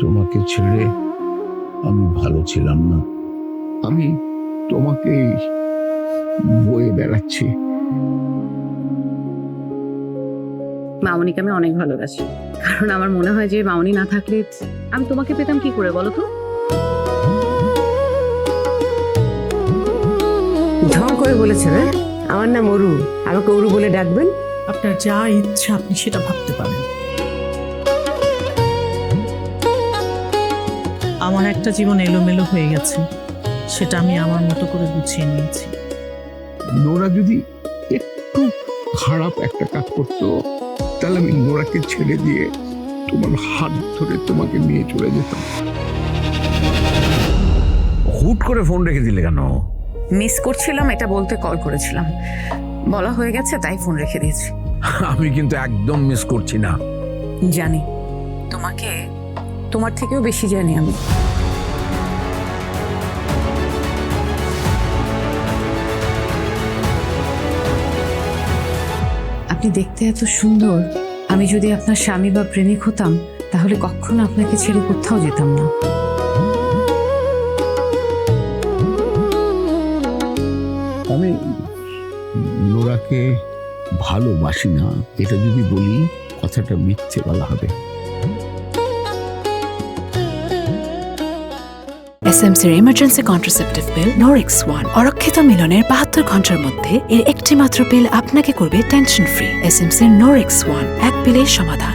তোমাকে ছেড়ে আমি ভালো ছিলাম না। আমি তোমাকেই বয়ে বেড়াচ্ছি। মামনিকে আমি অনেক ভালোবাসি, কারণ আমার মনে হয় যে মামনি না থাকলে আমি তোমাকে পেতাম কি করে বলো তো। ঢং করে বলেছে না, আমার নাম অরু, আমাকে অরু বলে ডাকবেন। আপনার যা ইচ্ছা আপনি সেটা ভাবতে পারেন। আমার একটা জীবন এলোমেলো হয়ে গেছে, সেটা আমি আমার মতো করে গুছিয়ে নিয়েছি। নোরা যদি একটু খারাপ একটা কাজ করতো, তাহলে আমি নোরাকে ছেড়ে দিয়ে তোমার হাত ধরে তোমাকে নিয়ে চলে যেতাম। হুট করে ফোন রেখে দিলে কেন? মিস করছিলাম এটা বলতে কল করেছিলাম, বলা হয়ে গেছে তাই ফোন রেখে দিয়েছি। আমি কিন্তু একদম মিস করছি না। জানি তোমাকে তোমার থেকেও বেশি জানি আমি। আপনি দেখতে এত সুন্দর, আমি যদি আপনার স্বামী বা প্রেমিক হতাম তাহলে কখনো আপনাকে ছেড়ে কোথাও যেতাম না। আমি নোরাকে ভালোবাসি না, এটা যদি বলি কথাটা মিথ্যে বলা হবে। এসএমসির emergency contraceptive pill Norix one অরক্ষিত মিলনের 72 ঘন্টার মধ্যে এর একটি মাত্র পিল আপনাকে করবে টেনশন ফ্রি। এসএমসির নোরিক্স ওয়ান, এক পিলের সমাধান।